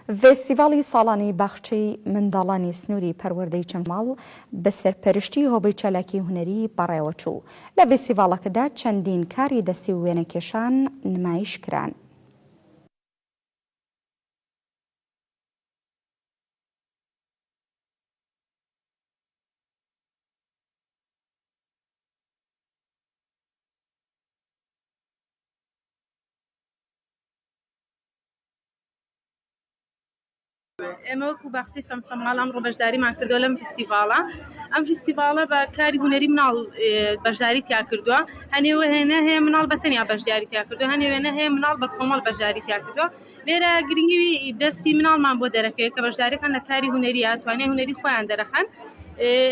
فێستیڤاڵی ساڵانی باخچەی منداڵانی سنووری پەروەردەی چەماڵ بە سەرپەرشتی هۆبەی چالاکی هونەری بەڕێوەچوو. لە فێستیڤاڵەکەدا چەندین کاری دەستی و وێنەکێشان نمایش کران. ئێمە وەکو باخچەی چەمچەماڵ ئەمڕۆ بەشداریمان کردووە لەم فستیڤاڵە. ئەم فستیڤاڵە بە کاری هونەری مناڵ بەشداری تیا کردووە. هەنێوێنە هەیە مناڵ بەتەنیا بەشداری تیا کردووە، هەنێوێنە هەیە مناڵ بە کۆمەڵ بەشداری تیا کردووە. لێرە گرنگی دەستی مناڵمان بۆ دەرەکەوێت کە بەشداریەکان لە کاری هونەریە توانای هونەری خۆیان دەرەخەن.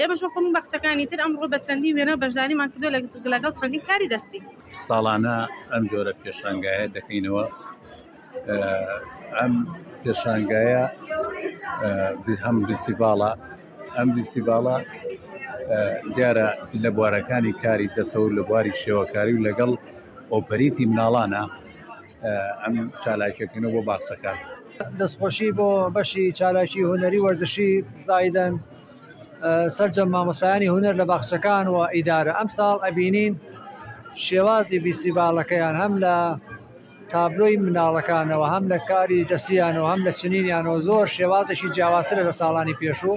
ئێمەش وەکو باخچەکانی تر ئەمڕۆ بە چەندین وێنە بەشداریمان کردووە لەگەڵ چەندین کاری دەستی. ساڵانە ئەم جۆرە پێشانگایە دەکەینەوە. ئەم پێشانگایە هەم فستیڤاڵە، ئەم فستیڤاڵە دیارە لە بوارەکانی کاری دەسەوە لە بواری شێوەکاری و لەگەڵ ئۆپەریتی مناڵانە ئەم چالاکیەکەینەوە بۆ باخچەکان. دەستخۆشی بۆ بەشی چالاکی هونەری وەرزشی زایدەن سەرجەم مامۆستایانی هونەر لە باخچەکان و ئیدارە. ئەم ساڵ ئەبینین شێوازی فستیڤاڵەکەیان هەم لە تابلۆی مناڵەکانەوە هەم لە کاری دەستیانەوە هەم لە چنینیانەوە زۆر شێوازێکی جیاوازترە لە ساڵانی پێشوو.